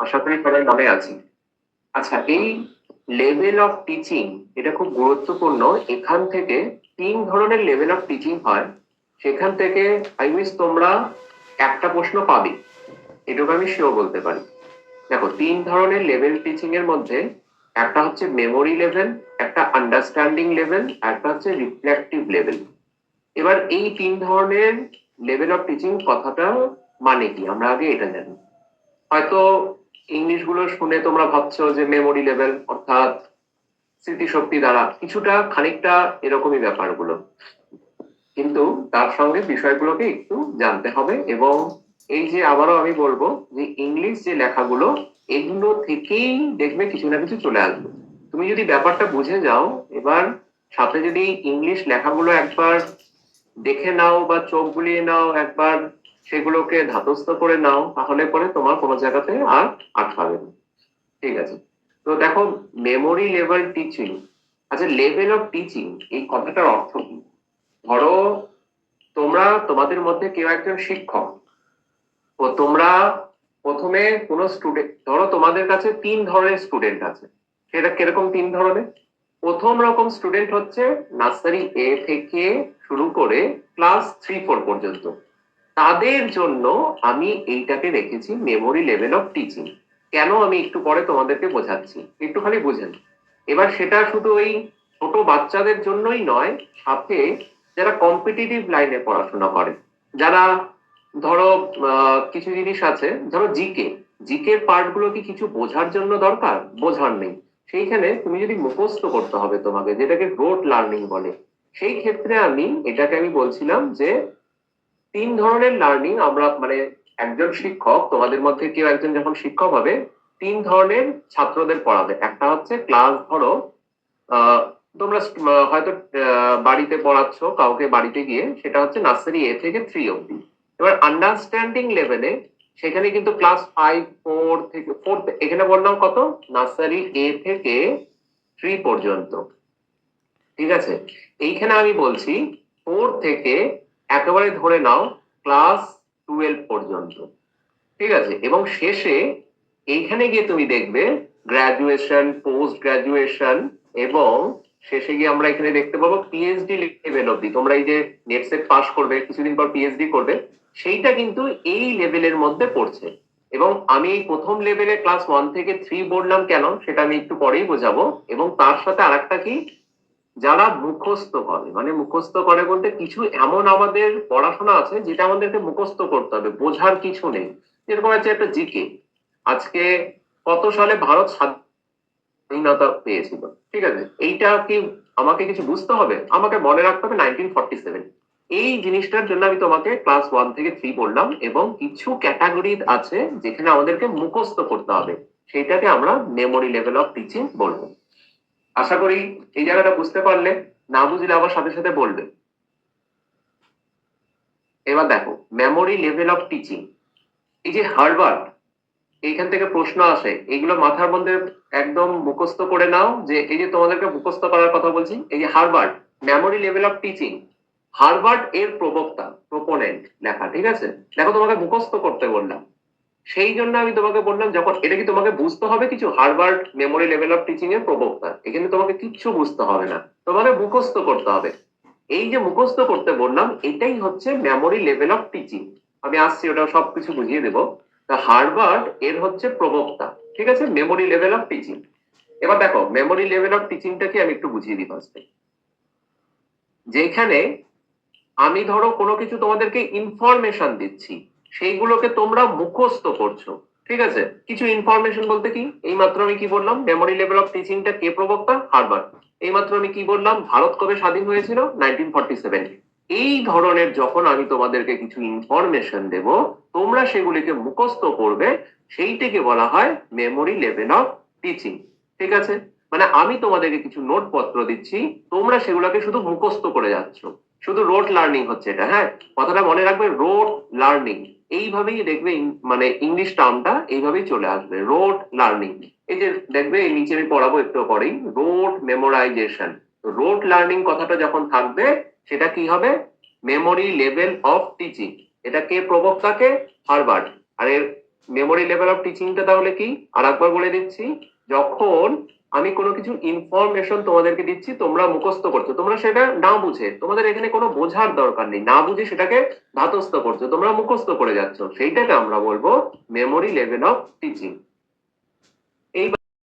আশা করি সবাই মনে আছে। আচ্ছা, এই লেভেল অফ টিচিং এটা খুব গুরুত্বপূর্ণ। এখান থেকে তিন ধরনের লেভেল অফ টিচিং হয়। সেখান থেকে আই উইশ তোমরা একটা প্রশ্ন পাবে, এটুকু আমি শিওর বলতে পারি। দেখো, তিন ধরনের লেভেল টিচিং এর মধ্যে একটা হচ্ছে মেমোরি লেভেল, একটা আন্ডারস্ট্যান্ডিং লেভেল, একটা হচ্ছে রিফ্লেক্টিভ লেভেল। এবার এই তিন ধরনের লেভেল অফ টিচিং কথাটা মানে কি আমরা আগে এটা জানি। হয়তো ইংলিশ গুলো শুনে তোমরা ভাবছো যে মেমোরি লেভেল অর্থাৎ স্মৃতিশক্তি দ্বারা কিছুটা খানিকটা এরকমই ব্যাপারগুলো, কিন্তু তার সঙ্গে বিষয়গুলোকে একটু জানতে হবে। এবং এই যে আবারও আমি বলবো যে ইংলিশ যে লেখাগুলো এগুলো থেকেই দেখবে কিছু না কিছু চলে আসবে। তুমি যদি ব্যাপারটা বুঝে যাও, এবার সাথে যদি ইংলিশ লেখাগুলো একবার দেখে নাও বা চোখ বুলিয়ে নাও, একবার সেগুলোকে ধাতস্থ করে নাও, তাহলে পরে তোমার কোনো জায়গাতে আর আটকাবে না। ঠিক আছে? তো দেখো, মেমোরি লেভেল টিচিং। আচ্ছা, লেভেল অফ টিচিং এই কথাটার অর্থ কি? ধরো, তোমরা তোমাদের মধ্যে কেউ একজন শিক্ষক, ও তোমরা প্রথমে কোনো স্টুডেন্ট, ধরো তোমাদের কাছে তিন ধরনের স্টুডেন্ট আছে। সেটা কিরকম তিন ধরনের? প্রথম রকম স্টুডেন্ট হচ্ছে নার্সারি এ থেকে শুরু করে ক্লাস 3-4 পর্যন্ত। তাদের জন্য আমি এইটাকে রেখেছি মেমোরি লেভেল অফ টিচিং। কেন আমি একটু পরে তোমাদেরকে বোঝাচ্ছি, একটুখানি বুঝেন। এবার সেটা শুধু ওই ছোট বাচ্চাদের জন্যই নয়, সাথে যারা কম্পিটিটিভ লাইনে পড়াশোনা করে, যারা ধরো কিছু জিনিস আছে, ধরো জিকে, জিকের পার্ট গুলো কি কিছু বোঝার জন্য দরকার? বোঝার নেই। সেইখানে তুমি যদি মুখস্থ করতে হবে তোমাকে, যেটাকে রোট লার্নিং বলে, সেই ক্ষেত্রে আমি বলছিলাম যে তিন ধরনের লার্নিং আমরা মানে একজন শিক্ষক, তোমাদের মধ্যে কেউ একজন যখন শিক্ষক হবে, তিন ধরনের ছাত্রদের পড়াবে। একটা হচ্ছে ক্লাস, ধরো আহ তোমরা হয়তো বাড়িতে পড়াচ্ছ কাউকে বাড়িতে গিয়ে, সেটা হচ্ছে নার্সারি এ থেকে 3 অব্দি। এবার আন্ডারস্ট্যান্ডিং লেভেলে সেখানে কিন্তু ক্লাস 5, 4 থেকে 4, এখানে বললাম কত, নার্সারি এ থেকে 3 পর্যন্ত। ঠিক আছে? এইখানে আমি বলছি 4 থেকে একেবারে ধরে নাও ক্লাস 12 পর্যন্ত। ঠিক আছে? এবং শেষে এইখানে গিয়ে তুমি দেখবে গ্রাজুয়েশন, পোস্ট গ্রাজুয়েশন, এবং শেষে গিয়ে আমরা এখানে দেখতে পাবো পিএইচডি লেভেল অব্দি। তোমরা এই যে নেট সেট পাস করবে, কিছুদিন পর পিএইচডি করবে, সেইটা কিন্তু এই লেভেলের মধ্যে পড়ছে। এবং আমি এই প্রথম লেভেলে ক্লাস 1 থেকে 3 বললাম কেন, সেটা আমি একটু পরেই বোঝাবো। এবং তার সাথে আরেকটা কি, যারা মুখস্থ করে, মানে মুখস্থ করে বলতে কিছু এমন আমাদের পড়াশোনা আছে যেটা আমাদেরকে মুখস্থ করতে হবে, বোঝার কিছু নেই। যেরকম আছে একটা জিকে, আজকে কত সালে ভারত স্বাধীনতা পেয়েছিল, ঠিক আছে, এইটা কি আমাকে কিছু বুঝতে হবে? আমাকে মনে রাখতে হবে 1947। এই জিনিসটার জন্য আমি তোমাকে ক্লাস 1 থেকে 3 বললাম। এবং কিছু ক্যাটাগরি আছে যেখানে আমাদেরকে মুখস্থ করতে হবে, সেটাকে আমরা মেমোরি লেভেল অফ টিচিং বলবো। আশা করি এই জায়গাটা বুঝতে পারলে। না বুঝলে আবার সাথে সাথে বলবে। এবার দেখো, মেমোরি লেভেল অফ টিচিং, এই যে হার্ভার্ড, এইখান থেকে প্রশ্ন আসে, এগুলো মাথার মধ্যে একদম মুখস্থ করে নাও। যে এই যে তোমাদেরকে মুখস্থ করার কথা বলছি, এই যে Harvard memory level of teaching, Harvard এর প্রবক্তা, প্রোপোনেন্ট লেখা। ঠিক আছে? দেখো, তোমাকে মুখস্থ করতে বললাম, সেই জন্য আমি তোমাকে বললাম যখন এটা কি তোমাকে বুঝতে হবে কিছু, Harvard memory level of teaching এর প্রবক্তা, এখানে তোমাকে কিচ্ছু বুঝতে হবে না, তোমাকে মুখস্থ করতে হবে। এই যে মুখস্থ করতে বললাম, এটাই হচ্ছে মেমোরি লেভেল অফ টিচিং। আমি আসছি, ওটা সবকিছু বুঝিয়ে দেবো। হার্ভার্ড এর হচ্ছে প্রবক্তা। ঠিক আছে? Memory level of teaching. এবার দেখো, মেমোরি লেভেল অফ টিচিংটাকে আমি একটু বুঝিয়ে দিই ফার্স্টে। যেখানে আমি ধরো কোনো কিছু তোমাদেরকে ইনফরমেশন দিচ্ছি, সেইগুলোকে তোমরা মুখস্থ করছো। ঠিক আছে? কিছু ইনফরমেশন বলতে কি, এইমাত্র আমি কি বললাম, মেমোরি লেভেল অফ টিচিংটা কে প্রবক্তা? হার্ভার্ড। এইমাত্র আমি কি বললাম, ভারত কবে স্বাধীন হয়েছিল? 1947। এই ধরনের যখন আমি তোমাদেরকে কিছু ইনফরমেশন দেব, তোমরা সেগুলিকে মুখস্থ করবে, সেইটাকে বলা হয় মেমোরি লেভেল অফ টিচিং। ঠিক আছে? মানে আমি তোমাদেরকে কিছু নোটপত্র দিচ্ছি, তোমরা সেগুলোকে শুধু মুখস্থ করে যাচ্ছ, শুধু রোড লার্নিং হচ্ছে এটা। হ্যাঁ, কথাটা মনে রাখবে, রোড লার্নিং। এইভাবেই দেখবে মানে ইংলিশ টার্মটা এইভাবেই চলে আসবে, রোড লার্নিং। এই যে দেখবে, এই নিচে আমি পড়াবো একটু পরেই, রোড মেমোরাইজেশন। রোড লার্নিং কথাটা যখন থাকবে, সেটা কি হবে? Memory level of teaching. এটা কে প্রবক্তাকে? হার্ভার্ড। আর এর মেমোরি লেভেল অফ টিচিংটা তাহলে কি আর একবার বলে দিচ্ছি, যখন আমি কোনো কিছু ইনফরমেশন তোমাদেরকে দিচ্ছি, তোমরা মুখস্থ করছো, তোমরা সেটা না বুঝে, তোমাদের এখানে কোনো বোঝার দরকার নেই, না বুঝে সেটাকে ধাতস্থ করছো, তোমরা মুখস্থ করে যাচ্ছ, সেইটাকে আমরা বলবো মেমোরি লেভেল অফ টিচিং।